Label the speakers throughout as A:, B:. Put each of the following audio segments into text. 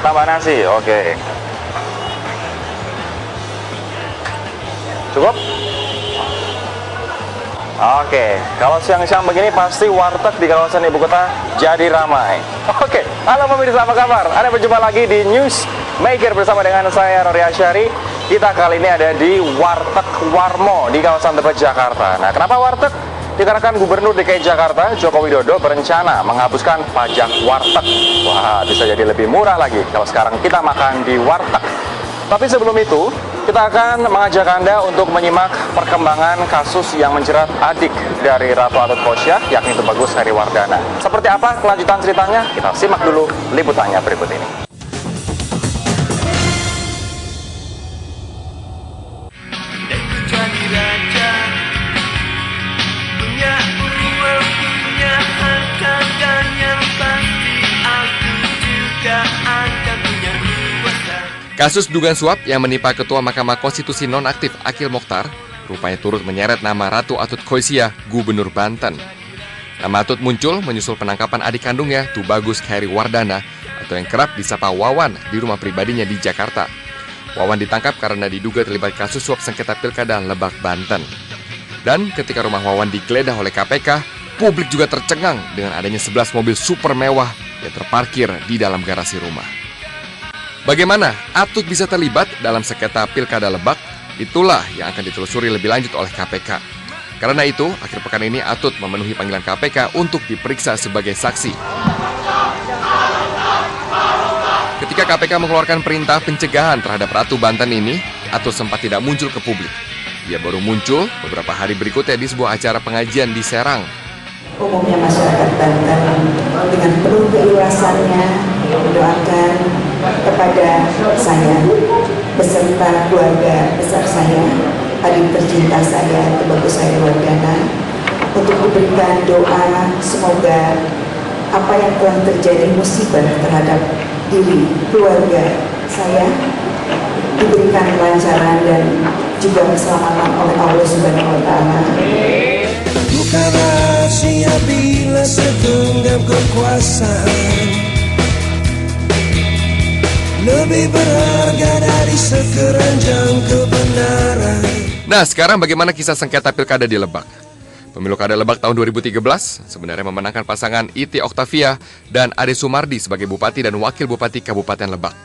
A: tambah nasi, oke. Cukup? Oke, kalau siang-siang begini pasti warteg di kawasan ibu kota jadi ramai. Oke, halo pemirsa, apa kabar? Anda berjumpa lagi di News Maker bersama dengan saya Rory Asyari. Kita kali ini ada di Warteg Warmo di kawasan Tebet, Jakarta. Nah, kenapa warteg? Dikarenakan Gubernur DKI Jakarta Joko Widodo berencana menghapuskan pajak warteg. Wah, bisa jadi lebih murah lagi kalau sekarang kita makan di warteg. Tapi sebelum itu, kita akan mengajak Anda untuk menyimak perkembangan kasus yang menjerat adik dari Ratu Atut Khosyah, yakni Tubagus Heriwardana. Seperti apa kelanjutan ceritanya? Kita simak dulu liputannya berikut ini.
B: Kasus dugaan suap yang menimpa Ketua Mahkamah Konstitusi nonaktif Akhil Mokhtar rupanya turut menyeret nama Ratu Atut Khosyah, Gubernur Banten. Nama Atut muncul menyusul penangkapan adik kandungnya, Tubagus Heriwardana, atau yang kerap disapa Wawan di rumah pribadinya di Jakarta. Wawan ditangkap karena diduga terlibat kasus suap sengketa Pilkada Lebak, Banten. Dan ketika rumah Wawan digeledah oleh KPK, publik juga tercengang dengan adanya 11 mobil super mewah yang terparkir di dalam garasi rumah. Bagaimana Atut bisa terlibat dalam sengketa Pilkada Lebak? Itulah yang akan ditelusuri lebih lanjut oleh KPK. Karena itu, akhir pekan ini Atut memenuhi panggilan KPK untuk diperiksa sebagai saksi. Ketika KPK mengeluarkan perintah pencegahan terhadap Ratu Banten ini, Atut sempat tidak muncul ke publik. Dia baru muncul beberapa hari berikutnya di sebuah acara pengajian di Serang.
C: Umumnya masyarakat Banten dengan penuh keikhlasannya mendoakan kepada saya beserta keluarga besar saya, adik tercinta saya Tubagus Heriwardana, untuk diberikan doa semoga apa yang telah terjadi musibah terhadap diri keluarga saya diberikan kelancaran dan juga keselamatan oleh Allah Subhanahu wa Ta'ala.
D: Bukan rahasia bila segenggam kekuasaan lebih berharga dari sekeranjang kebenaran.
B: Nah, sekarang bagaimana kisah sengketa Pilkada di Lebak? Pemilu Kada Lebak tahun 2013 sebenarnya memenangkan pasangan Iti Oktavia dan Ade Sumardi sebagai Bupati dan Wakil Bupati Kabupaten Lebak.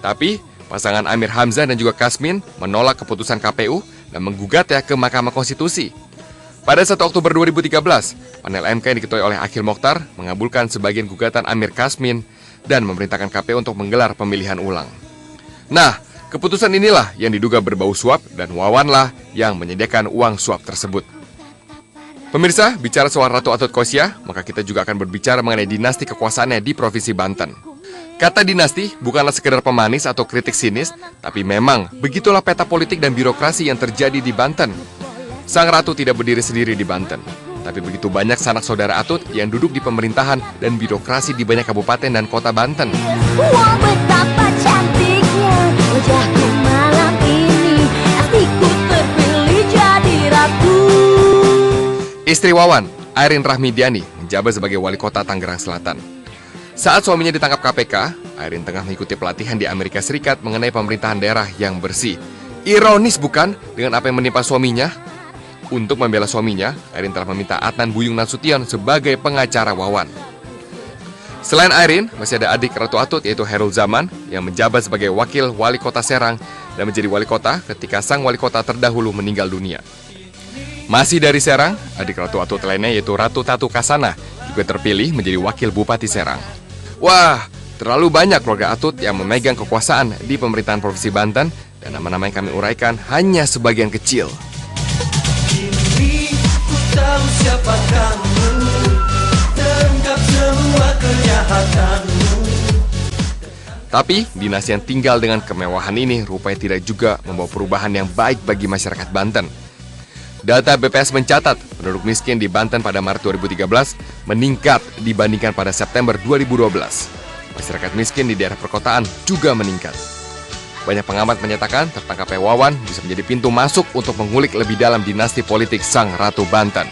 B: Tapi, pasangan Amir Hamzah dan juga Kasmin menolak keputusan KPU dan menggugatnya ke Mahkamah Konstitusi. Pada 1 Oktober 2013, panel MK yang diketuai oleh Akhil Mokhtar mengabulkan sebagian gugatan Amir Kasmin dan memerintahkan KPU untuk menggelar pemilihan ulang. Nah, keputusan inilah yang diduga berbau suap dan Wawanlah yang menyediakan uang suap tersebut. Pemirsa, bicara soal Ratu Atut Khosyah, maka kita juga akan berbicara mengenai dinasti kekuasaannya di Provinsi Banten. Kata dinasti bukanlah sekedar pemanis atau kritik sinis, tapi memang begitulah peta politik dan birokrasi yang terjadi di Banten. Sang Ratu tidak berdiri sendiri di Banten, tapi begitu banyak sanak saudara Atut yang duduk di pemerintahan dan birokrasi di banyak kabupaten dan kota Banten.
E: Wah, betapa cantiknya wajahku malam ini, hatiku terpilih jadi ratu.
B: Istri Wawan, Airin Rahmidiani, menjabat sebagai wali kota Tangerang Selatan. Saat suaminya ditangkap KPK, Airin tengah mengikuti pelatihan di Amerika Serikat mengenai pemerintahan daerah yang bersih. Ironis bukan dengan apa yang menimpa suaminya? Untuk membela suaminya, Airin telah meminta Adnan Buyung Nasution sebagai pengacara Wawan. Selain Airin, masih ada adik Ratu Atut yaitu Hairul Zaman yang menjabat sebagai wakil wali kota Serang dan menjadi wali kota ketika sang wali kota terdahulu meninggal dunia. Masih dari Serang, adik Ratu Atut lainnya yaitu Ratu Tatu Kasana juga terpilih menjadi wakil Bupati Serang. Wah, terlalu banyak keluarga Atut yang memegang kekuasaan di pemerintahan Provinsi Banten dan nama-nama yang kami uraikan hanya sebagian kecil.
D: Tahu siapa kamu, terungkap semua kejahatanmu.
B: Tapi, dinasti yang tinggal dengan kemewahan ini rupanya tidak juga membawa perubahan yang baik bagi masyarakat Banten. Data BPS mencatat, penduduk miskin di Banten pada Maret 2013 meningkat dibandingkan pada September 2012. Masyarakat miskin di daerah perkotaan juga meningkat. Banyak pengamat menyatakan tertangkapnya Wawan bisa menjadi pintu masuk untuk mengulik lebih dalam dinasti politik Sang Ratu Banten.